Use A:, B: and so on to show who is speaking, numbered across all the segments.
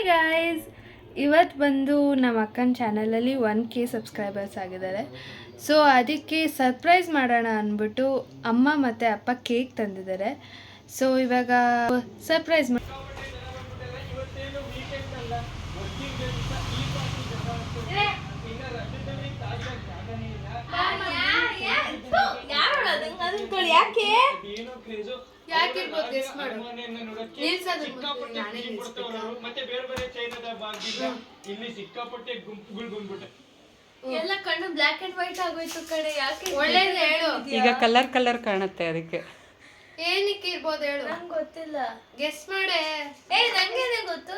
A: Guys, ಇವತ್ತು ಬಂದು ನಮ್ಮ ಅಕ್ಕನ ಚಾನಲಲ್ಲಿ 1K ಸಬ್ಸ್ಕ್ರೈಬರ್ಸ್ ಆಗಿದ್ದಾರೆ. ಸೊ ಅದಕ್ಕೆ ಸರ್ಪ್ರೈಸ್ ಮಾಡೋಣ ಅಂದ್ಬಿಟ್ಟು ಅಮ್ಮ ಮತ್ತು ಅಪ್ಪ ಕೇಕ್ ತಂದಿದ್ದಾರೆ. ಸೊ ಇವಾಗ ಸರ್ಪ್ರೈಸ್ ಯಾಕಿರ್ಬೋದು ಗೆಸ್ ಮಾಡು. ಎಲ್ಲ ಕಣ್ಣು ಬ್ಲ್ಯಾಕ್ ಅಂಡ್ ವೈಟ್ ಆಗೋಯ್ತು ಕಡೆ. ಯಾಕೆ ಒಳ್ಳೇದು ಹೇಳು.
B: ಈಗ ಕಲರ್ ಕಾಣುತ್ತೆ ಅದಕ್ಕೆ.
A: ಏನಕ್ಕೆ ಇರ್ಬೋದು ಹೇಳು. ನಂಗೆ ಗೊತ್ತಿಲ್ಲ, ಗೆಸ್ ಮಾಡೆ. ನಂಗೇನೆ ಗೊತ್ತು.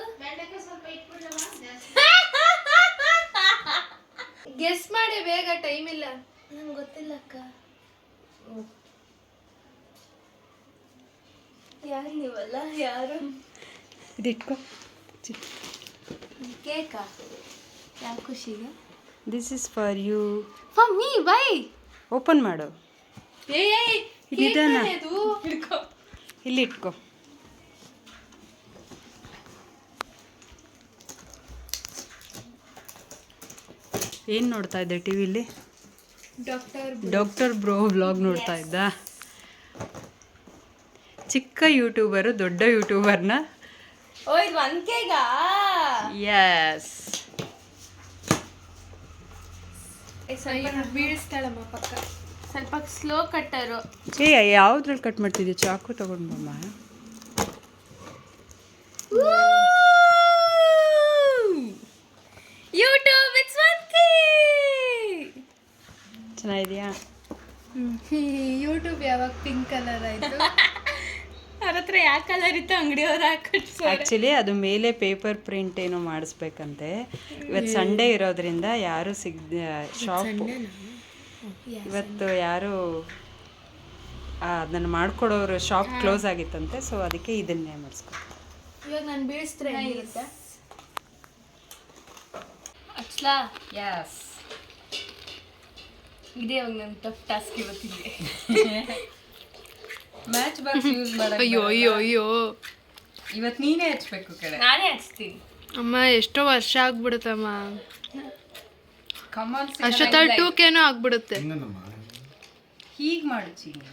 A: ಗೆಸ್ ಮಾಡಿ ಬೇಗ, ಟೈಮ್ ಇಲ್ಲ. ನಂಗೆ ಗೊತ್ತಿಲ್ಲ ಅಕ್ಕ. ಯಾರು ನೀವಲ್ಲ? ಯಾರು
B: ಇದಿಟ್ಕೋ.
A: ಕೇಕಾ? ಯಾವ ಖುಷಿಗೆ?
B: This is for you.
A: For me? Bye.
B: Open ಮಾಡು. ಇದಾನ ಇಲ್ಲಿ ಇಟ್ಕೋ. ಏನು ನೋಡ್ತಾ ಇದ್ದೆ ಟಿವಿಲಿ? ಡಾಕ್ಟರ್ ಬ್ರೋ ವ್ಲಾಗ್ ನೋಡ್ತಾ ಇದ್ದ. ಚಿಕ್ಕ ಯೂಟ್ಯೂಬರು ದೊಡ್ಡ ಯೂಟ್ಯೂಬರ್ನ. ಯಸ್.
A: ಬೀಳಿಸ್ತಾಳಮ್ಮ ಪಕ್ಕ. ಸ್ವಲ್ಪ ಸ್ಲೋ ಕಟ್ಟರು.
B: ಯಾವ್ದ್ರಲ್ಲಿ ಕಟ್ ಮಾಡ್ತಿದ್ದೆ? ಚಾಕು ತಗೊಂಡ್ಬಮ್ಮ.
A: YouTube it's 1K.
B: ಚೆನ್ನಾಗಿದೆಯಾ?
A: ಯೂಟ್ಯೂಬ್ ಯಾವಾಗ ಪಿಂಕ್ ಕಲರ್ ಆಯ್ತು?
B: ಅವ್ರ ಹತ್ರ ಯಾವ ಕಲರ್ ಇತ್ತು ಅಂಗಡಿಯವ್ರು ಹಾಕಿಟ್ಟು. ಆ್ಯಕ್ಚುಲಿ ಅದು ಮೇಲೆ ಪೇಪರ್ ಪ್ರಿಂಟ್ ಏನೋ ಮಾಡಿಸ್ಬೇಕಂತೆ. ಇವತ್ತು ಸಂಡೇ ಇರೋದ್ರಿಂದ ಯಾರು ಶಾಪ್ ಇವತ್ತು ಯಾರು ಅದನ್ನು ಮಾಡ್ಕೊಡೋರು ಶಾಪ್ ಕ್ಲೋಸ್ ಆಗಿತ್ತಂತೆ. ಸೊ ಅದಕ್ಕೆ ಇದನ್ನೇ ಮಾಡಿಸ್ಕೊ.
A: ಇವಾಗ ನಾನು ಬೀಳಿಸ್ತಾರೆ
B: ಯಸ್.
A: ಇದೇ ಇವಾಗ ನನ್ನ ಟಫ್ ಟಾಸ್ಕ್ ಇವತ್ತಿದೆ.
B: ಮ್ಯಾಚ್ ಬಾಕ್ಸ್ ಯೂಸ್ ಮಾಡಕ್ಕೆ.
A: ಅಯ್ಯೋ
B: ಇವತ್ತು ನೀನೇ ಹಚ್ಬೇಕು ಕಡೆ.
A: ನಾನೇ ಹಚ್ತೀನಿ ಅಮ್ಮ. ಎಷ್ಟೋ ವರ್ಷ ಆಗ್ಬಿಡುತ್ತಮ್ಮ. ಅಷ್ಟೊತ್ತಲ್ಲಿ 2Kನೂ ಆಗ್ಬಿಡುತ್ತೆ.
B: ಹೀಗೆ ಮಾಡು ಚೀನಿ.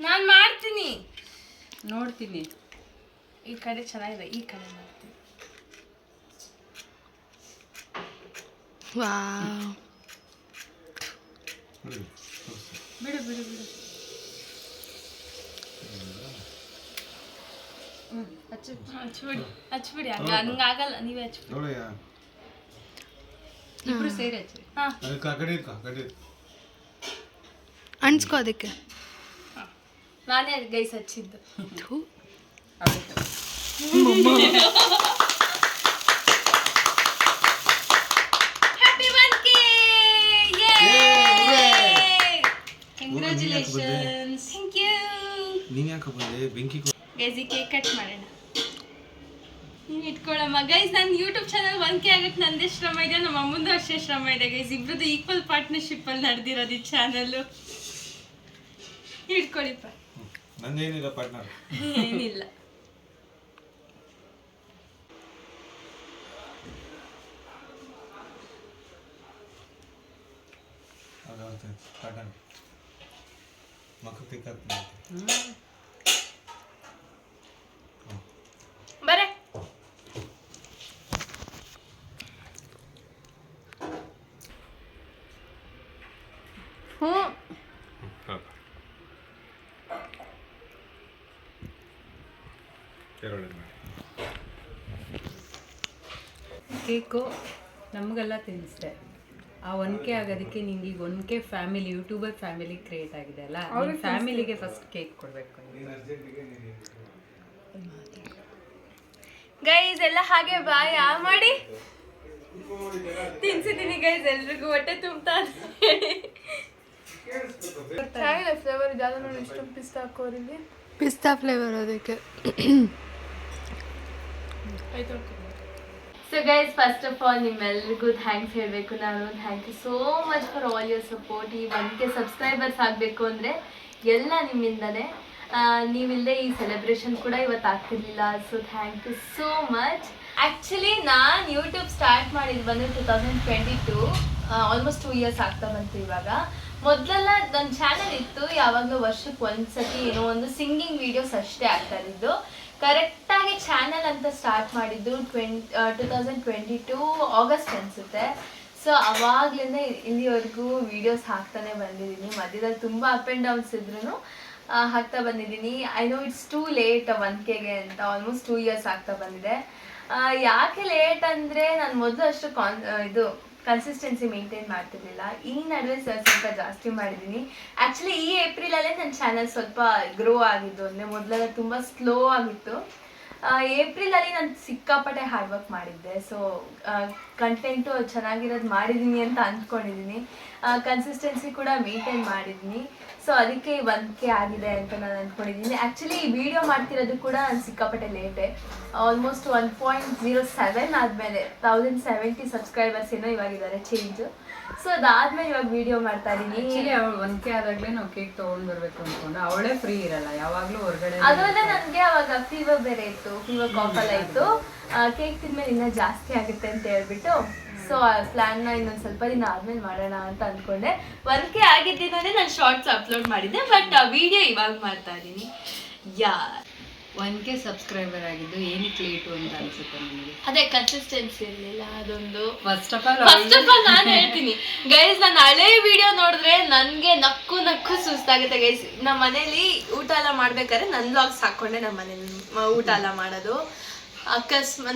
A: ನಾನು ಮಾಡ್ತೀನಿ.
B: ನೋಡ್ತೀನಿ.
A: ಈ ಕಡೆ ಚೆನ್ನಾಗಿದೆ, ಈ ಕಡೆ ಮಾಡ್ತೀನಿ. ವಾವ್.
B: ಬಿಡು.
A: ಹಚ್ಬಿಡಿ. ಹಂಗಾಗಲ್ಲ, ನೀವೇ ಹಚ್ಬಿಡಿ.
B: ಇಬ್ರು ಸೇರಿ ಹಚ್ಚಿ.
A: ಅನ್ಸ್ಕೋ ಅದಕ್ಕೆ. ನಾನೇ ಗೈಸ್ ಹಚ್ಚಿದ್ದು. Happy 1K. Congratulations. Thank you.
C: ನೀನು ಯಾಕೆ ಬಂದೆ? ಬೆಂಕಿ
A: ಗೈಸ್, ಈ ಕೇಕ್ ಕಟ್ ಮಾಡೋಣ. ನೀನು ಇಟ್ಕೊಳ್ಳಮ್ಮ. ಗೈಸ್, ನನ್ನ ಯೂಟ್ಯೂಬ್ ಚಾನಲ್ 1K ಆಗಕ್ಕೆ ನಂದೇ ಶ್ರಮ ಇದೆ, ನಮ್ಮ ಅಮ್ಮಂದು ಅಷ್ಟೇ ಶ್ರಮ ಇದೆ. ಗೈಸ್, ಇಬ್ರದ್ದು ಈಕ್ವಲ್ ಪಾರ್ಟ್ನರ್ಶಿಪ್ಪಲ್ಲಿ ನಡೆದಿರೋದು ಈ ಚಾನಲ್ಲು. ಇಟ್ಕೊಳ್ಳಿಪ್ಪ.
C: ನಂದೇನಿಲ್ಲ ಪಾರ್ಟ್ನರ್.
A: ಏನಿಲ್ಲ. ಬರೇ
B: ಕೇಕು ನಮಗೆಲ್ಲ ತಿನ್ನಿಸ್ದೆ. ಆ 1K ಆಗೋದಕ್ಕೆ ನಿಂಗೆ ಈಗ 1K family, YouTuber family create ಆಗಿದೆ ಅಲ್ಲ, ಅವ್ರ ಫ್ಯಾಮಿಲಿಗೆ ಫಸ್ಟ್ ಕೇಕ್ ಕೊಡಬೇಕು.
A: ಗೈಸ್, ಎಲ್ಲ ಹಾಗೆ ಬಾಯ್ ಮಾಡಿ ತಿನ್ಸಿದ್ದೀನಿ ಗೈಸ್. ಎಲ್ರಿಗೂ ಹೊಟ್ಟೆ ತುಂಬ್ತಾ ಫ್ಲೇವರ್ ಜಾಗ ನೋಡಿ. ಎಷ್ಟು ಪಿಸ್ತಾ ಹಾಕೋರಿಗೆ ಪಿಸ್ತಾ ಫ್ಲೇವರ್ ಅದಕ್ಕೆ. So guys, first of all ನಿಮ್ಮೆಲ್ರಿಗೂ ಥ್ಯಾಂಕ್ಸ್ ಹೇಳಬೇಕು ನಾನು. Thank you so much for all your support. ಈ 1K ಸಬ್ಸ್ಕ್ರೈಬರ್ಸ್ ಆಗಬೇಕು ಅಂದರೆ ಎಲ್ಲ ನಿಮ್ಮಿಂದನೇ. ನೀವಿಲ್ಲದೆ ಈ ಸೆಲೆಬ್ರೇಷನ್ ಕೂಡ ಇವತ್ತು ಆಗ್ತಿರ್ಲಿಲ್ಲ. So thank you so much. Actually ನಾನು ಯೂಟ್ಯೂಬ್ ಸ್ಟಾರ್ಟ್ ಮಾಡಿದ್ದು ಬಂದು 2022, ಆಲ್ಮೋಸ್ಟ್ 2 ಇಯರ್ಸ್ ಆಗ್ತಾ ಬಂತು ಇವಾಗ. ಮೊದಲೆಲ್ಲ ನನ್ನ ಚಾನಲ್ ಇತ್ತು, ಯಾವಾಗಲೂ ವರ್ಷಕ್ಕೆ ಒಂದ್ಸತಿ ಏನೋ ಒಂದು ಸಿಂಗಿಂಗ್ ವೀಡಿಯೋಸ್ ಅಷ್ಟೇ ಆಗ್ತಾ ಇದ್ದು. ಕರೆಕ್ಟಾಗಿ ಚಾನಲ್ ಅಂತ ಸ್ಟಾರ್ಟ್ ಮಾಡಿದ್ದು 2022 ಆಗಸ್ಟ್ ಅನಿಸುತ್ತೆ. ಸೊ ಅವಾಗ್ಲಿಂದ ಇಲ್ಲಿವರೆಗೂ ವೀಡಿಯೋಸ್ ಹಾಕ್ತಾನೆ ಬಂದಿದ್ದೀನಿ. ಮಧ್ಯದಲ್ಲಿ ತುಂಬ ಅಪ್ ಆ್ಯಂಡ್ ಡೌನ್ಸ್ ಇದ್ರೂ ಹಾಕ್ತಾ ಬಂದಿದ್ದೀನಿ. I know it's too late 1Kಗೆ ಅಂತ. ಆಲ್ಮೋಸ್ಟ್ 2 ಇಯರ್ಸ್ ಆಗ್ತಾ ಬಂದಿದೆ. ಯಾಕೆ ಲೇಟ್ ಅಂದರೆ ನಾನು ಮೊದಲು ಅಷ್ಟು ಇದು ಕನ್ಸಿಸ್ಟೆನ್ಸಿ ಮೇಂಟೈನ್ ಮಾಡ್ತಿರ್ಲಿಲ್ಲ. ಈ ನಡುವೆ ಸ್ವಲ್ಪ ಜಾಸ್ತಿ ಮಾಡಿದ್ದೀನಿ. ಆ್ಯಕ್ಚುಲಿ ಈ ಏಪ್ರಿಲಲ್ಲೇ ನನ್ನ ಚಾನಲ್ ಸ್ವಲ್ಪ ಗ್ರೋ ಆಗಿದ್ದು. ಅಂದರೆ ಮೊದಲೆಲ್ಲ ತುಂಬ ಸ್ಲೋ ಆಗಿತ್ತು. ಏಪ್ರಿಲಲ್ಲಿ ನಾನು ಸಿಕ್ಕಾಪಟ್ಟೆ ಹಾರ್ಡ್ ವರ್ಕ್ ಮಾಡಿದ್ದೆ. ಸೊ ಕಂಟೆಂಟು ಚೆನ್ನಾಗಿರೋದು ಮಾಡಿದ್ದೀನಿ ಅಂತ ಅಂದ್ಕೊಂಡಿದ್ದೀನಿ. ಕನ್ಸಿಸ್ಟೆನ್ಸಿ ಕೂಡ ಮೇಂಟೈನ್ ಮಾಡಿದ್ದೀನಿ. ಸೊ ಅದಕ್ಕೆ 1K ಆಗಿದೆ ಅಂತ ನಾನು ಅಂದ್ಕೊಂಡಿದ್ದೀನಿ. ಆ್ಯಕ್ಚುಲಿ ಈ ವಿಡಿಯೋ ಮಾಡ್ತಿರೋದು ಕೂಡ ನಾನು ಸಿಕ್ಕಾಪಟ್ಟೆ ಲೇಟೆ. ಆಲ್ಮೋಸ್ಟ್ 1.07 ಆದಮೇಲೆ 1070 ಸಬ್ಸ್ಕ್ರೈಬರ್ಸ್ ಏನೋ ಇವಾಗಿದ್ದಾರೆ ಚೇಂಜು. ಸೊ ಅದಾದ್ಮೇಲೆ ಇವಾಗ ವಿಡಿಯೋ ಮಾಡ್ತಾ ಇದ್ದೀನಿ.
B: ಅವಳು 1K ಆದಾಗಲೇ ನಾವು ಕೇಕ್ ತೊಗೊಂಡು ಬರಬೇಕು ಅಂದ್ಕೊಂಡು ಅವಳೇ ಫ್ರೀ ಇರಲ್ಲ, ಯಾವಾಗಲೂ ಹೊರಗಡೆ.
A: ಅದರಲ್ಲೇ ನನಗೆ ಅವಾಗ ಫೀವರ್ ಬೇರೆ ಇತ್ತು, ಫೀವರ್ ಕಾಫೆಲ್ಲ ಇತ್ತು. ಕೇಕ್ ತಿಂದ್ಮೇಲೆ ಇನ್ನೂ ಜಾಸ್ತಿ ಆಗುತ್ತೆ ಅಂತ ಹೇಳ್ಬಿಟ್ಟು ಸೊ ಆ ಪ್ಲ್ಯಾನ್ನ ಇನ್ನೊಂದು ಸ್ವಲ್ಪ ದಿನ ಆದ್ಮೇಲೆ ಮಾಡೋಣ ಅಂತ ಅಂದ್ಕೊಂಡೆ. 1K ಆಗಿದ್ದಿನೇ ನಾನು ಶಾರ್ಟ್ಸ್ ಅಪ್ಲೋಡ್ ಮಾಡಿದ್ದೆ, ಬಟ್ ಆ ವಿಡಿಯೋ ಇವಾಗ ಮಾಡ್ತಾ ಇದ್ದೀನಿ.
B: 1K ಸಬ್ಸ್ಕ್ರೈಬರ್ ಆಗಿದ್ದು ಏನಕ್ಕೆ ಲೇಟು ಅಂತ ಅನ್ಸುತ್ತೆ ನನಗೆ.
A: ಅದೇ ಕನ್ಸಿಸ್ಟೆನ್ಸಿ ಇರಲಿಲ್ಲ ಅದೊಂದು.
B: ಫಸ್ಟ್ ಆಫ್ ಆಲ್
A: ನಾನು ಹೇಳ್ತೀನಿ ಗೈಸ್, ನಾನು ಹಳೆ ವಿಡಿಯೋ ನೋಡಿದ್ರೆ ನನಗೆ ನಕ್ಕು ಸುಸ್ತಾಗುತ್ತೆ ಗೈಸ್. ನಮ್ಮ ಮನೇಲಿ ಊಟ ಎಲ್ಲ ಮಾಡ್ಬೇಕಾದ್ರೆ ನನ್ನ ವ್ಲಾಗ್ಸ್ ಹಾಕ್ಕೊಂಡೆ ನಮ್ಮ ಮನೇಲಿ ಊಟ ಎಲ್ಲ ಮಾಡೋದು.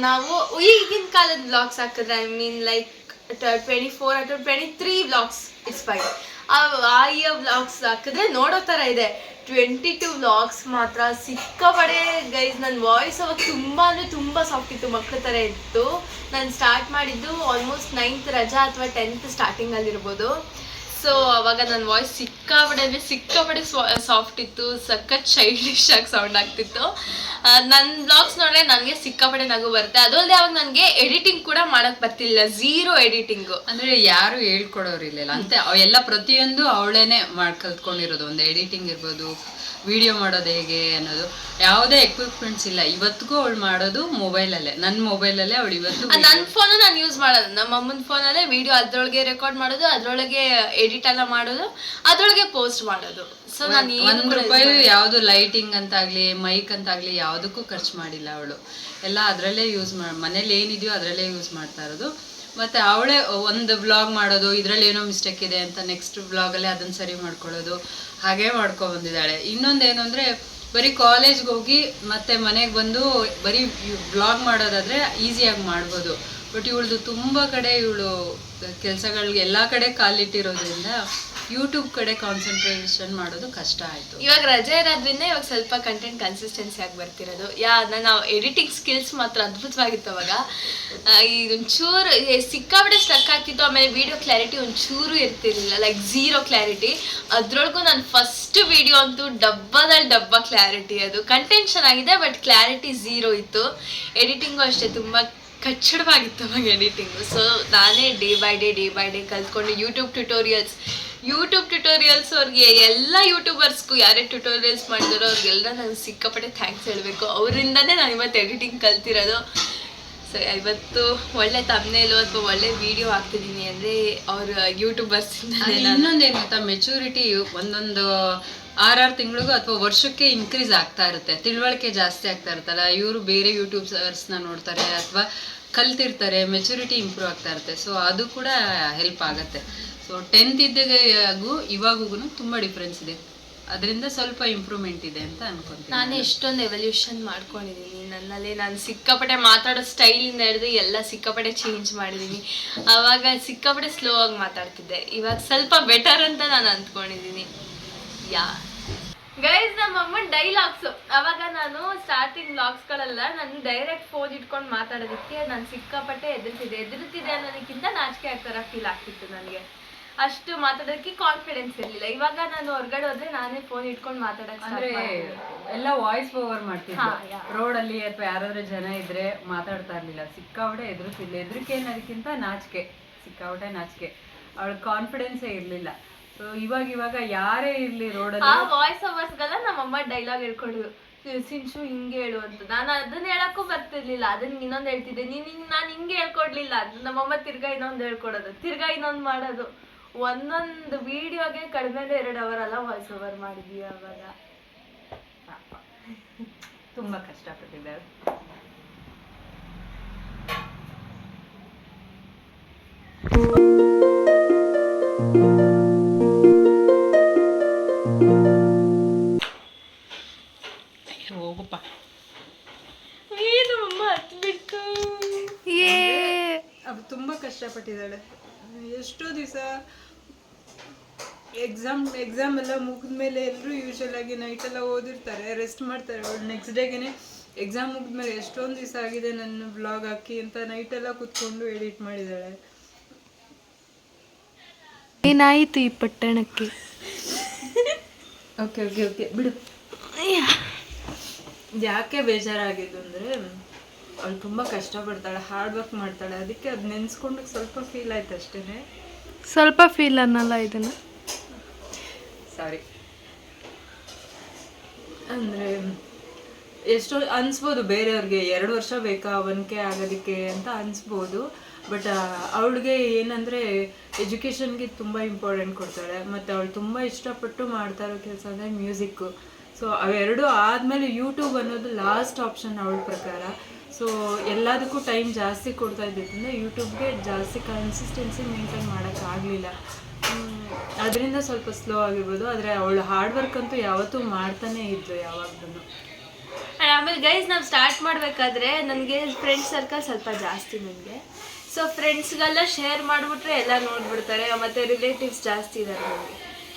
A: ನಾವು ಈಗಿನ ಕಾಲದ ವ್ಲಾಗ್ಸ್ ಹಾಕಿದ್ರೆ ಐ ಮೀನ್ ಲೈಕ್ 24 ಅಥವಾ 23 ವ್ಲಾಗ್ಸ್ ಇಟ್ಸ್ ಫೈನ್. ಆ ಇಯರ್ ವ್ಲಾಗ್ಸ್ ಹಾಕಿದ್ರೆ ನೋಡೋ ಥರ ಇದೆ. 22 ವ್ಲಾಗ್ಸ್ ಮಾತ್ರ ಸಿಕ್ಕಾಪಡೆ ಗೈಸ್. ನನ್ನ ವಾಯ್ಸ್ ಅವಾಗ ತುಂಬ ಸಾಫ್ಟ್ ಇತ್ತು, ಮಕ್ಕಳ ಥರ ಇತ್ತು. ನಾನು ಸ್ಟಾರ್ಟ್ ಮಾಡಿದ್ದು ಆಲ್ಮೋಸ್ಟ್ 9th ರಜಾ ಅಥವಾ 10th ಸ್ಟಾರ್ಟಿಂಗಲ್ಲಿರ್ಬೋದು. ಸೊ ಅವಾಗ ನನ್ನ ವಾಯ್ಸ್ ಸಿಕ್ಕಾಪಡೆ ಸಾಫ್ಟ್ ಇತ್ತು, ಸಖತ್ ಚೈಲ್ಡಿಶ್ ಆಗಿ ಸೌಂಡ್ ಆಗ್ತಿತ್ತು. ನನ್ನ ಬ್ಲಾಗ್ಸ್ ನೋಡಿದ್ರೆ ನನಗೆ ಸಿಕ್ಕಾಪಡೆ ನಗು ಬರುತ್ತೆ. ಅದಲ್ಲದೆ ಅವಾಗ ನನಗೆ ಎಡಿಟಿಂಗ್ ಕೂಡ ಮಾಡೋಕ್ಕೆ ಬರ್ತಿಲ್ಲ, ಝೀರೋ ಎಡಿಟಿಂಗು.
B: ಅಂದರೆ ಯಾರು ಹೇಳ್ಕೊಡೋರಿಲ್ಲ ಅಂತ ಎಲ್ಲ ಪ್ರತಿಯೊಂದು ಅವಳೇನೆ ಕಲ್ತ್ಕೊಂಡಿರೋದು. ಒಂದು ಎಡಿಟಿಂಗ್ ಇರ್ಬೋದು, ವಿಡಿಯೋ ಮಾಡೋದು ಹೇಗೆ ಅನ್ನೋದು, ಯಾವುದೇ ಎಕ್ವಿಪ್ಮೆಂಟ್ಸ್ ಇಲ್ಲ. ಇವತ್ತಿಗೂ ಅವಳು ಮಾಡೋದು ಮೊಬೈಲಲ್ಲೇ, ನನ್ನ ಮೊಬೈಲಲ್ಲೇ ಅವಳು ಇವತ್ತು.
A: ನನ್ನ ಫೋನು ನಾನು ಯೂಸ್ ಮಾಡೋದು, ನಮ್ಮ ಅಮ್ಮನ ಫೋನಲ್ಲೇ ವಿಡಿಯೋ ಅದ್ರೊಳಗೆ ರೆಕಾರ್ಡ್ ಮಾಡೋದು, ಅದ್ರೊಳಗೆ ಎಡಿಟ್ ಎಲ್ಲ ಮಾಡೋದು, ಅದ್ರೊಳಗೆ ಪೋಸ್ಟ್ ಮಾಡೋದು. ಸೊ ನಾನು
B: ₹1 ಯಾವುದು ಲೈಟಿಂಗ್ ಅಂತಾಗ್ಲಿ ಮೈಕ್ ಅಂತಾಗ್ಲಿ ಯಾವುದಕ್ಕೂ ಖರ್ಚು ಮಾಡಿಲ್ಲ ಅವಳು. ಎಲ್ಲ ಅದರಲ್ಲೇ ಯೂಸ್ ಮನೇಲಿ ಏನಿದೆಯೋ ಅದರಲ್ಲೇ ಯೂಸ್ ಮಾಡ್ತಾ ಇರೋದು. ಮತ್ತು ಅವಳೇ ಒಂದು ವ್ಲಾಗ್ ಮಾಡೋದು, ಇದರಲ್ಲಿ ಏನೋ ಮಿಸ್ಟೇಕ್ ಇದೆ ಅಂತ ನೆಕ್ಸ್ಟ್ ವ್ಲಾಗಲ್ಲೇ ಅದನ್ನು ಸರಿ ಮಾಡ್ಕೊಳ್ಳೋದು, ಹಾಗೇ ಬಂದಿದ್ದಾಳೆ. ಇನ್ನೊಂದೇನು ಅಂದರೆ ಬರೀ ಕಾಲೇಜ್ಗೆ ಹೋಗಿ ಮತ್ತೆ ಮನೆಗೆ ಬಂದು ಬರೀ ವ್ಲಾಗ್ ಮಾಡೋದಾದರೆ ಈಸಿಯಾಗಿ ಮಾಡ್ಬೋದು. ಬಟ್ ಇವಳದು ತುಂಬ ಕಡೆ ಇವಳು ಕೆಲಸಗಳಿಗೆ ಎಲ್ಲ ಕಡೆ ಕಾಲಿಟ್ಟಿರೋದ್ರಿಂದ ಯೂಟ್ಯೂಬ್ ಕಡೆ ಕಾನ್ಸಂಟ್ರೇಷನ್ ಮಾಡೋದು ಕಷ್ಟ ಆಯಿತು.
A: ಇವಾಗ ರಜೆ ಇರೋದ್ರಿಂದ ಇವಾಗ ಸ್ವಲ್ಪ ಕಂಟೆಂಟ್ ಕನ್ಸಿಸ್ಟೆನ್ಸಿ ಆಗಿ ಬರ್ತಿರೋದು. ನನ್ನ ಎಡಿಟಿಂಗ್ ಸ್ಕಿಲ್ಸ್ ಮಾತ್ರ ಅದ್ಭುತವಾಗಿತ್ತು ಅವಾಗ. ಇದೊಂಚೂರು ಸಿಕ್ಕಾಪಟ್ಟೆ ಸ್ಟಕ್ ಆಗ್ತಿತ್ತು. ಆಮೇಲೆ ವಿಡಿಯೋ ಕ್ಲಾರಿಟಿ ಒಂಚೂರು ಇರ್ತಿರ್ಲಿಲ್ಲ, ಲೈಕ್ ಝೀರೋ ಕ್ಲಾರಿಟಿ. ಅದ್ರೊಳಗೂ ನನ್ನ ಫಸ್ಟ್ ವಿಡಿಯೋ ಅಂತೂ ಡಬ್ಬ ಕ್ಲಾರಿಟಿ. ಅದು ಕಂಟೆಂಟ್ ಚೆನ್ನಾಗಿದೆ ಬಟ್ ಕ್ಲಾರಿಟಿ ಝೀರೋ ಇತ್ತು. ಎಡಿಟಿಂಗು ಅಷ್ಟೇ ತುಂಬ ಕಚ್ಚಡವಾಗಿತ್ತು ಅವಾಗ ಎಡಿಟಿಂಗು. ಸೊ ನಾನೇ ಡೇ ಬೈ ಡೇ ಕಲ್ತ್ಕೊಂಡು ಯೂಟ್ಯೂಬ್ ಟ್ಯುಟೋರಿಯಲ್ಸ್ ಅವ್ರಿಗೆ, ಎಲ್ಲ ಯೂಟ್ಯೂಬರ್ಸ್ಗೂ ಯಾರೇ ಟ್ಯುಟೋರಿಯಲ್ಸ್ ಮಾಡಿದಾರೋ ಅವ್ರಿಗೆಲ್ಲ ನಾನು ಸಿಕ್ಕಾಪಟ್ಟೆ ಥ್ಯಾಂಕ್ಸ್ ಹೇಳಬೇಕು. ಅವರಿಂದನೇ ನಾನು ಇವತ್ತು ಎಡಿಟಿಂಗ್ ಕಲ್ತಿರೋದು. ಸೊ ಇವತ್ತು ಒಳ್ಳೆ ತಮ್ನೇಲು ಅಥವಾ ಒಳ್ಳೆ ವಿಡಿಯೋ ಹಾಕ್ತಿದ್ದೀನಿ ಅಂದರೆ ಅವ್ರ ಯೂಟ್ಯೂಬರ್ಸಿಂದ.
B: ಇನ್ನೊಂದೇನು ಗೊತ್ತಾ, ಮೆಚೂರಿಟಿ ಒಂದೊಂದು 6 ತಿಂಗಳಿಗೂ ಅಥವಾ ವರ್ಷಕ್ಕೆ ಇನ್ಕ್ರೀಸ್ ಆಗ್ತಾ ಇರುತ್ತೆ, ತಿಳುವಳಿಕೆ ಜಾಸ್ತಿ ಆಗ್ತಾ ಇರುತ್ತಲ್ಲ. ಇವರು ಬೇರೆ ಯೂಟ್ಯೂಬರ್ಸ್ನ ನೋಡ್ತಾರೆ ಅಥವಾ ಕಲ್ತಿರ್ತಾರೆ, ಮೆಚುರಿಟಿ ಇಂಪ್ರೂವ್ ಆಗ್ತಾ ಇರುತ್ತೆ. ಸೊ ಅದು ಕೂಡ ಹೆಲ್ಪ್ ಆಗುತ್ತೆ. ಸೊ 10th ಇದ್ದಾಗೂ ಇವಾಗೂ ತುಂಬ ಡಿಫ್ರೆನ್ಸ್ ಇದೆ, ಅದರಿಂದ ಸ್ವಲ್ಪ ಇಂಪ್ರೂವ್ಮೆಂಟ್ ಇದೆ ಅಂತ ಅನ್ಕೊಂತೀನಿ.
A: ನಾನು ಎಷ್ಟೊಂದು ಎವಲ್ಯೂಷನ್ ಮಾಡ್ಕೊಂಡಿದ್ದೀನಿ ನನ್ನಲ್ಲಿ. ನಾನು ಸಿಕ್ಕಾಪಟ್ಟೆ ಮಾತಾಡೋ ಸ್ಟೈಲಿಂದ ಹಿಡಿದು ಎಲ್ಲ ಸಿಕ್ಕಾಪಟ್ಟೆ ಚೇಂಜ್ ಮಾಡಿದ್ದೀನಿ. ಆವಾಗ ಸಿಕ್ಕಾಪಟ್ಟೆ ಸ್ಲೋ ಆಗಿ ಮಾತಾಡ್ತಿದ್ದೆ, ಇವಾಗ ಸ್ವಲ್ಪ ಬೆಟರ್ ಅಂತ ನಾನು ಅಂದ್ಕೊಂಡಿದ್ದೀನಿ. ಗೈಸ್, ನಮ್ಮ ಅಮ್ಮನ ಡೈಲಾಗ್ಸು ಅವಾಗ ನಾನು ಸ್ಟಾರ್ಟಿಂಗ್ ವ್ಲಾಗ್ಸ್ಗಳೆಲ್ಲ ನಾನು ಡೈರೆಕ್ಟ್ ಫೋನ್ ಇಟ್ಕೊಂಡು ಮಾತಾಡೋದಕ್ಕೆ ನಾನು ಸಿಕ್ಕಾಪಟ್ಟೆ ಎದುರುತ್ತಿದೆ ಅನ್ನೋದಕ್ಕಿಂತ ನಾಚಿಕೆ ಆಗ್ತಾರ ಫೀಲ್ ಆಗ್ತಿತ್ತು ನನಗೆ. ಅಷ್ಟು ಮಾತಾಡೋದಕ್ಕೆ ಕಾನ್ಫಿಡೆನ್ಸ್ ಇರಲಿಲ್ಲ. ಇವಾಗ ನಾನು ಹೊರಗಡೆ ಹೋದ್ರೆ ನಾನೇ ಫೋನ್ ಇಟ್ಕೊಂಡು ಮಾತಾಡೋಕ್ಕೆ
B: ಎಲ್ಲ ವಾಯ್ಸ್ ಓವರ್ ಮಾಡ್ತಿದ್ದೆ. ರೋಡಲ್ಲಿ ಅಥವಾ ಯಾರಾದ್ರೂ ಜನ ಇದ್ರೆ ಮಾತಾಡ್ತಾ ಇರ್ಲಿಲ್ಲ, ಸಿಕ್ಕಾಪಟ್ಟೆ ಎದುರುತ್ತಿಲ್ಲ. ಎದುರಿಕೆ ಅನ್ನೋದಕ್ಕಿಂತ ಸಿಕ್ಕಾಪಟ್ಟೆ ನಾಚಿಕೆ. ಅವಳ ಕಾನ್ಫಿಡೆನ್ಸೇ ಇರಲಿಲ್ಲ. ಸೊ ಇವಾಗ ಯಾರೇ ಇರ್ಲಿ ರೋಡಲ್ಲಿ
A: ಆ ವಾಯ್ಸ್ ಓವರ್ಸ್ಗೆಲ್ಲ ನಮ್ಮಮ್ಮ ಡೈಲಾಗ್ ಹೇಳ್ಕೊಡೋದು, ಸಿಂಚು ಹಿಂಗೆ ಹೇಳು ಅಂತ. ನಾನು ಅದನ್ನ ಹೇಳಕ್ಕೂ ಬರ್ತಿರ್ಲಿಲ್ಲ, ಅದನ್ನ ಇನ್ನೊಂದು ಹೇಳ್ತಿದ್ದೆ. ನಾನು ಹಿಂಗೆ ಹೇಳ್ಕೊಡ್ಲಿಲ್ಲ ಅಂತ ನಮ್ಮಮ್ಮ ತಿರ್ಗಾ ಇನ್ನೊಂದು ಹೇಳ್ಕೊಡೋದು, ತಿರ್ಗಾ ಇನ್ನೊಂದು ಮಾಡೋದು. ಒಂದೊಂದು ವಿಡಿಯೋಗೆ ಕಡಿಮೆ 2 ಅವರ್ ಅಲ್ಲ ವಾಯ್ಸ್ ಓವರ್ ಮಾಡಿದ್ವಿ ಅವಾಗ.
B: ತುಂಬಾ ಕಷ್ಟಪಟ್ಟಿದ್ದಾರೆ. ಹೋಗಪ್ಪ,
A: ನಮ್ಮಮ್ಮ ಹತ್ಬಿಟ್ಟು
B: ಅದು ತುಂಬಾ ಕಷ್ಟಪಟ್ಟಿದ್ದಾಳೆ. ಎಷ್ಟೋ ದಿವಸ ಎಕ್ಸಾಮ್ ಎಲ್ಲ ಮುಗಿದ್ಮೇಲೆ ಎಲ್ಲರೂ ಯೂಶಲ್ ಆಗಿ ನೈಟೆಲ್ಲ ಓದಿರ್ತಾರೆ, ರೆಸ್ಟ್ ಮಾಡ್ತಾರೆ. ಅವಳು ನೆಕ್ಸ್ಟ್ ಡೇಗೆ ಎಕ್ಸಾಮ್ ಮುಗಿದ್ಮೇಲೆ ಎಷ್ಟೊಂದು ದಿವಸ ಆಗಿದೆ ನನ್ನ ಬ್ಲಾಗ್ ಹಾಕಿ ಅಂತ ನೈಟೆಲ್ಲ ಕೂತ್ಕೊಂಡು ಎಡಿಟ್ ಮಾಡಿದ್ದಾಳೆ.
A: ಏನಾಯಿತು ಈ ಪಟ್ಟಣಕ್ಕೆ?
B: ಓಕೆ ಓಕೆ ಓಕೆ ಬಿಡು. ಯಾಕೆ ಬೇಜಾರಾಗಿದ್ದು ಅಂದರೆ ಅವಳು ತುಂಬ ಕಷ್ಟಪಡ್ತಾಳೆ, ಹಾರ್ಡ್ ವರ್ಕ್ ಮಾಡ್ತಾಳೆ. ಅದಕ್ಕೆ ಅದು ನೆನೆಸ್ಕೊಂಡು ಸ್ವಲ್ಪ ಫೀಲ್ ಆಯ್ತು ಅಷ್ಟೇ.
A: ಸ್ವಲ್ಪ ಫೀಲ್ ಅನ್ನಲ್ಲ ಇದನ್ನು.
B: ಸಾರಿ. ಅಂದರೆ ಎಷ್ಟೋ ಅನಿಸ್ಬೋದು ಬೇರೆಯವ್ರಿಗೆ 2 ವರ್ಷ ಬೇಕಾ 1K ಆಗೋದಕ್ಕೆ ಅಂತ ಅನಿಸ್ಬೋದು. ಬಟ್ ಅವಳಿಗೆ ಏನಂದರೆ ಎಜುಕೇಷನ್ಗೆ ತುಂಬ ಇಂಪಾರ್ಟೆಂಟ್ ಕೊಡ್ತಾಳೆ. ಮತ್ತು ಅವಳು ತುಂಬ ಇಷ್ಟಪಟ್ಟು ಮಾಡ್ತಾ ಇರೋ ಕೆಲಸ ಅಂದರೆ ಮ್ಯೂಸಿಕ್ಕು. ಸೊ ಅವೆರಡು ಆದಮೇಲೆ ಯೂಟ್ಯೂಬ್ ಅನ್ನೋದು ಲಾಸ್ಟ್ ಆಪ್ಷನ್ ಅವಳ ಪ್ರಕಾರ. ಸೊ ಎಲ್ಲದಕ್ಕೂ ಟೈಮ್ ಜಾಸ್ತಿ ಕೊಡ್ತಾ ಇದ್ದಿದ್ದರಿಂದ ಯೂಟ್ಯೂಬ್ಗೆ ಜಾಸ್ತಿ ಕನ್ಸಿಸ್ಟೆನ್ಸಿ ಮೇಂಟೈನ್ ಮಾಡೋಕ್ಕಾಗಲಿಲ್ಲ. ಅದರಿಂದ ಸ್ವಲ್ಪ ಸ್ಲೋ ಆಗಿರ್ಬೋದು. ಆದರೆ ಅವಳು ಹಾರ್ಡ್ ವರ್ಕ್ ಅಂತೂ ಯಾವತ್ತೂ ಮಾಡ್ತಾನೇ ಇದ್ಲು ಯಾವಾಗ್ಲೂ.
A: ಆಮೇಲೆ ಗೈಸ್ ನಾವು ಸ್ಟಾರ್ಟ್ ಮಾಡಬೇಕಾದ್ರೆ ನನಗೆ ಫ್ರೆಂಡ್ಸ್ ಸರ್ಕಲ್ ಸ್ವಲ್ಪ ಜಾಸ್ತಿ ನನಗೆ. ಸೊ ಫ್ರೆಂಡ್ಸ್ಗೆಲ್ಲ ಶೇರ್ ಮಾಡಿಬಿಟ್ರೆ ಎಲ್ಲ ನೋಡ್ಬಿಡ್ತಾರೆ, ಮತ್ತು ರಿಲೇಟಿವ್ಸ್ ಜಾಸ್ತಿ ಇದ್ದಾರೆ ನನಗೆ.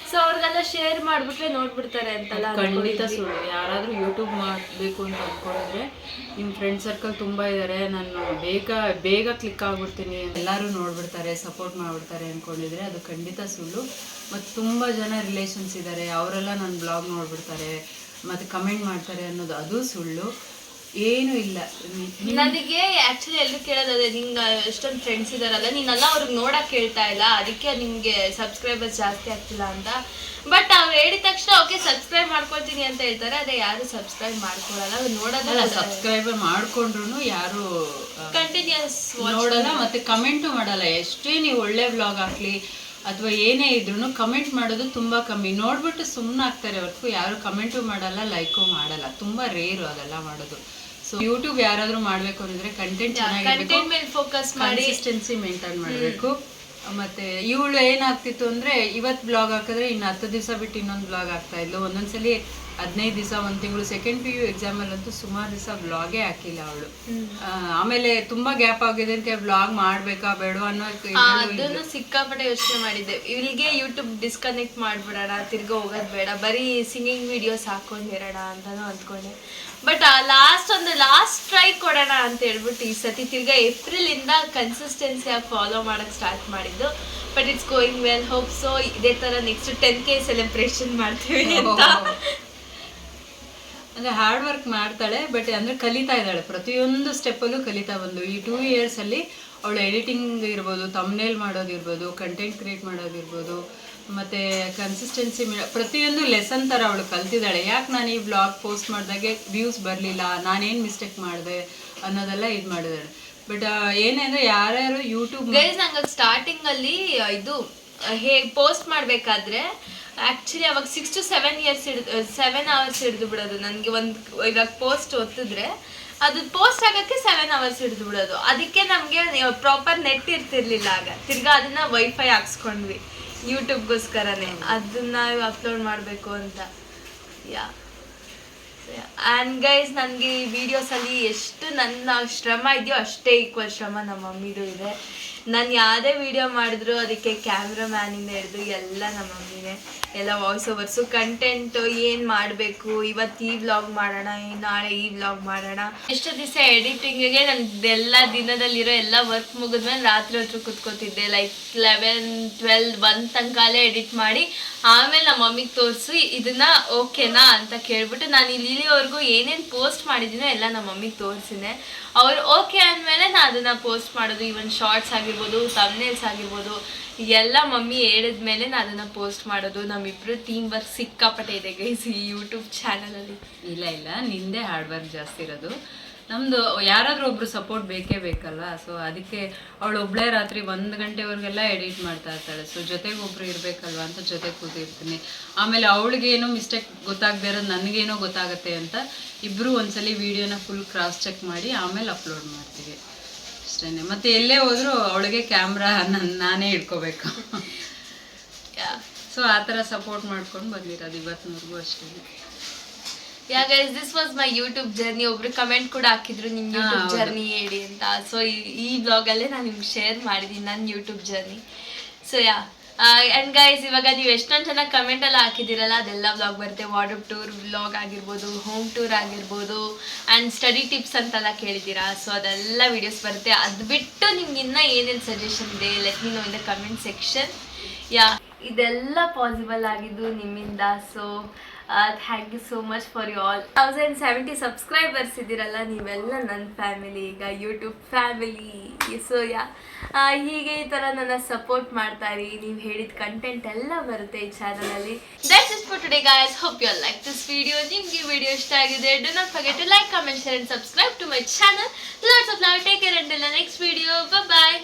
A: ಸೊ ಅವ್ರಿಗೆಲ್ಲ ಶೇರ್ ಮಾಡಿಬಿಟ್ರೆ ನೋಡ್ಬಿಡ್ತಾರೆ ಅಂತೆಲ್ಲ.
B: ಖಂಡಿತ ಸುಳ್ಳು. ಯಾರಾದರೂ ಯೂಟ್ಯೂಬ್ ಮಾಡಬೇಕು ಅಂತ ಅಂದ್ಕೊಂಡಿದ್ರೆ ನಿಮ್ಮ ಫ್ರೆಂಡ್ ಸರ್ಕಲ್ ತುಂಬ ಇದ್ದಾರೆ, ನಾನು ಬೇಗ ಕ್ಲಿಕ್ ಆಗ್ಬಿಡ್ತೀನಿ, ಎಲ್ಲರೂ ನೋಡ್ಬಿಡ್ತಾರೆ, ಸಪೋರ್ಟ್ ಮಾಡಿಬಿಡ್ತಾರೆ ಅಂದ್ಕೊಂಡಿದ್ರೆ ಅದು ಖಂಡಿತ ಸುಳ್ಳು. ಮತ್ತು ತುಂಬ ಜನ ರಿಲೇಷನ್ಸ್ ಇದ್ದಾರೆ, ಅವರೆಲ್ಲ ನನ್ನ ಬ್ಲಾಗ್ ನೋಡ್ಬಿಡ್ತಾರೆ ಮತ್ತು ಕಮೆಂಟ್ ಮಾಡ್ತಾರೆ ಅನ್ನೋದು ಅದು ಸುಳ್ಳು. ಏನೂ ಇಲ್ಲ.
A: ನನಗೆ ಆ್ಯಕ್ಚುಲಿ ಎಲ್ಲರೂ ಕೇಳೋದೇ, ನಿಂಗೆ ಎಷ್ಟೊಂದು ಫ್ರೆಂಡ್ಸ್ ಇದ್ದಾರಲ್ಲ, ನೀನೆಲ್ಲ ಅವ್ರಿಗೆ ನೋಡೋಕೆ ಕೇಳ್ತಾ ಇಲ್ಲ, ಅದಕ್ಕೆ ನಿಮಗೆ ಸಬ್ಸ್ಕ್ರೈಬರ್ಸ್ ಜಾಸ್ತಿ ಆಗ್ತಿಲ್ಲ ಅಂತ. ಬಟ್ ಅವ್ರು ಹೇಳಿದ ತಕ್ಷಣ ಓಕೆ ಸಬ್ಸ್ಕ್ರೈಬ್ ಮಾಡ್ಕೊಳ್ತೀನಿ ಅಂತ ಹೇಳ್ತಾರೆ, ಅದೇ ಯಾರು ಸಬ್ಸ್ಕ್ರೈಬ್ ಮಾಡ್ಕೊಳ್ಳಲ್ಲ. ನೋಡೋದಲ್ಲ,
B: ಸಬ್ಸ್ಕ್ರೈಬ್ ಮಾಡ್ಕೊಂಡ್ರು ಯಾರು
A: ಕಂಟಿನ್ಯೂಸ್
B: ನೋಡಲ್ಲ ಮತ್ತು ಕಮೆಂಟು ಮಾಡಲ್ಲ. ಎಷ್ಟೇ ನೀವು ಒಳ್ಳೆ ವ್ಲಾಗ್ ಹಾಕ್ಲಿ ಅಥವಾ ಏನೇ ಇದ್ರೂ ಕಮೆಂಟ್ ಮಾಡೋದು ತುಂಬ ಕಮ್ಮಿ. ನೋಡ್ಬಿಟ್ಟು ಸುಮ್ಮನೆ ಆಗ್ತಾರೆ ಹೊರತು ಯಾರು ಕಮೆಂಟು ಮಾಡಲ್ಲ, ಲೈಕು ಮಾಡಲ್ಲ. ತುಂಬ ರೇರು ಅದೆಲ್ಲ ಮಾಡೋದು. ಸೊ ಯೂಟ್ಯೂಬ್ ಯಾರಾದರೂ ಮಾಡಬೇಕು ಅಂದರೆ ಕಂಟೆಂಟ್ ಚೆನ್ನಾಗಿರಬೇಕು,
A: ಫೋಕಸ್ ಮಾಡಿ
B: ಕನ್ಸಿಸ್ಟೆನ್ಸಿ ಮೇಂಟೈನ್ ಮಾಡಬೇಕು. ಮತ್ತು ಇವಳು ಏನಾಗ್ತಿತ್ತು ಅಂದರೆ ಇವತ್ತು ಬ್ಲಾಗ್ ಹಾಕಿದ್ರೆ ಇನ್ನು 10 ದಿವಸ ಬಿಟ್ಟು ಇನ್ನೊಂದು ಬ್ಲಾಗ್ ಆಗ್ತಾಯಿದ್ಲು. ಒಂದೊಂದ್ಸಲಿ 15 ದಿವಸ, 1 ತಿಂಗಳು. ಸೆಕೆಂಡ್ PU ಎಕ್ಸಾಮಲ್ಲಂತೂ ಸುಮಾರು ದಿವಸ ಬ್ಲಾಗೇ ಹಾಕಿಲ್ಲ ಅವಳು. ಆಮೇಲೆ ತುಂಬ ಗ್ಯಾಪ್ ಆಗಿದ್ದಕ್ಕೆ ಬ್ಲಾಗ್ ಮಾಡಬೇಕಾ ಬೇಡ ಅನ್ನೋ
A: ಅದನ್ನು ಸಿಕ್ಕಾಪಟ್ಟೆ ಯೋಚನೆ ಮಾಡಿದ್ದೆ. ಇವಳಿಗೆ ಯೂಟ್ಯೂಬ್ ಡಿಸ್ಕನೆಕ್ಟ್ ಮಾಡಿಬಿಡೋಣ, ತಿರ್ಗಾ ಹೋಗೋದು ಬೇಡ, ಬರೀ ಸಿಂಗಿಂಗ್ ವಿಡಿಯೋಸ್ ಹಾಕೊಂಡಿರೋಣ ಅಂತಲೂ ಅಂದ್ಕೊಂಡೆ. ಬಟ್ ಲಾಸ್ಟ್ ಟ್ರೈ ಕೊಡೋಣ ಅಂತ ಹೇಳ್ಬಿಟ್ಟು ಈ ಸತಿ ತಿರ್ಗಾ ಏಪ್ರಿಲಿಂದ ಕನ್ಸಿಸ್ಟೆನ್ಸಿಯಾಗಿ ಫಾಲೋ ಮಾಡೋಕ್ಕೆ ಸ್ಟಾರ್ಟ್ ಮಾಡಿದ್ದು. But it's going well. Hope so ಇದೇ ಥರ ನೆಕ್ಸ್ಟ್ 10K ಸೆಲೆಬ್ರೇಷನ್ ಮಾಡ್ತೀವಿ ಅಂತ.
B: ಅಂದರೆ ಹಾರ್ಡ್ ವರ್ಕ್ ಮಾಡ್ತಾಳೆ, ಬಟ್ ಅಂದರೆ ಕಲಿತಾ ಇದ್ದಾಳೆ, ಪ್ರತಿಯೊಂದು ಸ್ಟೆಪ್ಪಲ್ಲೂ ಕಲಿತಾ ಬಂದು. ಈ 2 ಇಯರ್ಸಲ್ಲಿ ಅವಳು ಎಡಿಟಿಂಗ್ ಇರ್ಬೋದು, ತಮ್ನೇಲ್ ಮಾಡೋದಿರ್ಬೋದು, ಕಂಟೆಂಟ್ ಕ್ರಿಯೇಟ್ ಮಾಡೋದಿರ್ಬೋದು, ಮತ್ತು ಕನ್ಸಿಸ್ಟೆನ್ಸಿ ಪ್ರತಿಯೊಂದು ಲೆಸನ್ ಥರ ಅವಳು ಕಲ್ತಿದ್ದಾಳೆ. ಯಾಕೆ ನಾನು ಈ ಬ್ಲಾಗ್ ಪೋಸ್ಟ್ ಮಾಡಿದಾಗೆ ವ್ಯೂಸ್ ಬರಲಿಲ್ಲ, ನಾನೇನು ಮಿಸ್ಟೇಕ್ ಮಾಡಿದೆ ಅನ್ನೋದೆಲ್ಲ ಇದು ಮಾಡಿದ್ದಾಳೆ. ಬಟ್ ಏನೇ ಅಂದರೆ ಯಾರ್ಯಾರು ಯೂಟ್ಯೂಬ್
A: ಗೈಸ್ ನಂಗೆ ಸ್ಟಾರ್ಟಿಂಗಲ್ಲಿ ಇದು ಹೇಗೆ ಪೋಸ್ಟ್ ಮಾಡಬೇಕಾದ್ರೆ ಆ್ಯಕ್ಚುಲಿ ಅವಾಗ 6 to 7 hours ಹಿಡಿದು ಬಿಡೋದು ನನಗೆ. ಇವಾಗ ಪೋಸ್ಟ್ ಒತ್ತಿದ್ರೆ ಅದು ಪೋಸ್ಟ್ ಆಗೋಕ್ಕೆ 7 hours ಹಿಡಿದು ಬಿಡೋದು. ಅದಕ್ಕೆ ನಮಗೆ ಪ್ರಾಪರ್ ನೆಟ್ ಇರ್ತಿರ್ಲಿಲ್ಲ ಆಗ. ತಿರ್ಗಾ ಅದನ್ನ ವೈಫೈ ಹಾಕ್ಸ್ಕೊಂಡ್ವಿ ಯೂಟ್ಯೂಬ್ಗೋಸ್ಕರನೇ, ಅದನ್ನ ಅಪ್ಲೋಡ್ ಮಾಡಬೇಕು ಅಂತ. ಆ್ಯಂಡ್ ಗೈಸ್ ನನಗೆ ಈ ವಿಡಿಯೋಸಲ್ಲಿ ಎಷ್ಟು ನನ್ನ ಶ್ರಮ ಇದೆಯೋ ಅಷ್ಟೇ ಈಕ್ವಲ್ ಶ್ರಮ ನಮ್ಮ ಮಮ್ಮಿದು ಇದೆ. ನಾನು ಯಾವುದೇ ವಿಡಿಯೋ ಮಾಡಿದ್ರು ಅದಕ್ಕೆ ಕ್ಯಾಮ್ರಾಮ್ಯಾನಿಂದ ಹಿಡಿದು ಎಲ್ಲ ನಮ್ಮ ಮಮ್ಮಿನೇ. ಎಲ್ಲ ವಾಯ್ಸ್ ಓವರ್ಸು, ಕಂಟೆಂಟು ಏನು ಮಾಡಬೇಕು, ಇವತ್ತು ಈ ವ್ಲಾಗ್ ಮಾಡೋಣ, ನಾಳೆ ಈ ವ್ಲಾಗ್ ಮಾಡೋಣ. ಎಷ್ಟು ದಿವಸ ಎಡಿಟಿಂಗಿಗೆ ಎಲ್ಲ ದಿನದಲ್ಲಿರೋ ಎಲ್ಲ ವರ್ಕ್ ಮುಗಿದ್ಮೇಲೆ ರಾತ್ರಿ ಹೊತ್ತು ಕೂತ್ಕೋತಿದ್ದೆ. ಲೈಕ್ 11, 12, 1 ತನಕಾಲೇ ಎಡಿಟ್ ಮಾಡಿ ಆಮೇಲೆ ನಮ್ಮ ಮಮ್ಮಿಗೆ ತೋರಿಸಿ ಇದನ್ನ ಓಕೆನಾ ಅಂತ ಕೇಳ್ಬಿಟ್ಟು ನಾನು ಇಲ್ಲಿವರೆಗೂ ಏನೇನು ಪೋಸ್ಟ್ ಮಾಡಿದ್ದೀನೋ ಎಲ್ಲ ನಮ್ಮ ಮಮ್ಮಿಗೆ ತೋರಿಸಿದೆ. ಅವ್ರು ಓಕೆ ಅಂದಮೇಲೆ ನಾನು ಅದನ್ನು ಪೋಸ್ಟ್ ಮಾಡೋದು. ಈವನ್ ಶಾರ್ಟ್ಸ್ ಆಗಿರ್ಬೋದು, ಆಗಿರ್ಬೋದು, ಥಂಬ್ನೇಲ್ಸ್ ಆಗಿರ್ಬೋದು, ಎಲ್ಲ ಮಮ್ಮಿ ಹೇಳಿದ್ಮೇಲೆ ನಾನು ಅದನ್ನು ಪೋಸ್ಟ್ ಮಾಡೋದು. ನಮ್ಮಿಬ್ರು ಟೀಮ್ ವರ್ಕ್ ಸಿಕ್ಕಾಪಟ್ಟೆ ಇದೆ ಗೈಸ್ ಈ ಯೂಟ್ಯೂಬ್ ಚಾನಲಲ್ಲಿ.
B: ಇಲ್ಲ ನಿಂದೇ ಹಾರ್ಡ್ ವರ್ಕ್ ಜಾಸ್ತಿ ಇರೋದು. ನಮ್ಮದು ಯಾರಾದರೂ ಒಬ್ರು ಸಪೋರ್ಟ್ ಬೇಕೇ ಬೇಕಲ್ವಾ. ಸೊ ಅದಕ್ಕೆ ಅವಳು ಒಬ್ಬಳೇ ರಾತ್ರಿ 1 ಗಂಟೆವರೆಗೆಲ್ಲ ಎಡಿಟ್ ಮಾಡ್ತಾ ಇರ್ತಾಳೆ. ಸೊ ಜೊತೆಗೆ ಒಬ್ರು ಇರಬೇಕಲ್ವಾ ಅಂತ ಜೊತೆ ಕೂತಿರ್ತೀನಿ. ಆಮೇಲೆ ಅವಳಿಗೇನೋ ಮಿಸ್ಟೇಕ್ ಗೊತ್ತಾಗದೇ ಇರೋದು ನನಗೇನೋ ಗೊತ್ತಾಗುತ್ತೆ ಅಂತ ಇಬ್ಬರು ಒಂದ್ಸಲಿ ವಿಡಿಯೋನ ಫುಲ್ ಕ್ರಾಸ್ ಚೆಕ್ ಮಾಡಿ ಆಮೇಲೆ ಅಪ್ಲೋಡ್ ಮಾಡ್ತೀವಿ ಅಷ್ಟೇ. ಮತ್ತು ಎಲ್ಲೇ ಹೋದರೂ ಅವಳಿಗೆ ಕ್ಯಾಮ್ರಾ ನಾನೇ ಹಿಡ್ಕೋಬೇಕು. ಸೊ ಆ ಥರ ಸಪೋರ್ಟ್ ಮಾಡ್ಕೊಂಡು ಬಂದಿರೋದು ಇವತ್ತಿನವರೆಗೂ ಅಷ್ಟೇ.
A: Guys this was my YouTube journey. ಒಬ್ರು ಕಮೆಂಟ್ ಕೂಡ ಹಾಕಿದ್ರು ನಿಮ್ಮ ಯೂಟ್ಯೂಬ್ ಜರ್ನಿ ಹೇಳಿ ಅಂತ. ಸೊ ಈ ಬ್ಲಾಗಲ್ಲೇ ನಾನು ನಿಮ್ಗೆ ಶೇರ್ ಮಾಡಿದ್ದೀನಿ ನನ್ನ YouTube journey. So and guys ಇವಾಗ ನೀವು ಎಷ್ಟೊಂದು ಜನ ಕಮೆಂಟೆಲ್ಲ ಹಾಕಿದ್ದೀರಲ್ಲ ಅದೆಲ್ಲ ವ್ಲಾಗ್ ಬರುತ್ತೆ. ವಾರ್ಡ್ರೋಬ್ ಟೂರ್ ವ್ಲಾಗ್ ಆಗಿರ್ಬೋದು, ಹೋಮ್ ಟೂರ್ ಆಗಿರ್ಬೋದು, ಆ್ಯಂಡ್ ಸ್ಟಡಿ ಟಿಪ್ಸ್ ಅಂತೆಲ್ಲ ಕೇಳಿದ್ದೀರಾ. ಸೊ ಅದೆಲ್ಲ ವೀಡಿಯೋಸ್ ಬರುತ್ತೆ. ಅದು ಬಿಟ್ಟು ನಿಮ್ಗೆ ಇನ್ನೂ ಏನೇನು ಸಜೆಷನ್ ಇದೆ let me know in the comment section. ಇದೆಲ್ಲ ಪಾಸಿಬಲ್ ಆಗಿದ್ದು ನಿಮ್ಮಿಂದ. So thank you so much for you all. 1070 subscribers ಇದ್ದೀರಲ್ಲ ನೀವೆಲ್ಲ ನನ್ನ ಫ್ಯಾಮಿಲಿ, ಈಗ ಯೂಟ್ಯೂಬ್ ಫ್ಯಾಮಿಲಿ. ಸೊ ಹೀಗೆ ಈ ಥರ ನನ್ನ ಸಪೋರ್ಟ್ ಮಾಡ್ತಾ ಇರಿ. ನೀವು ಹೇಳಿದ ಕಂಟೆಂಟ್ ಎಲ್ಲ ಬರುತ್ತೆ ಈ ಚಾನಲಲ್ಲಿ. That's it for today guys. Hope you like this video. ನಿಮಗೆ ವಿಡಿಯೋ ಇಷ್ಟ ಆಗಿದೆ do not forget to like, comment, share and subscribe to my channel. Lots of love. Take care until the next video. Bye.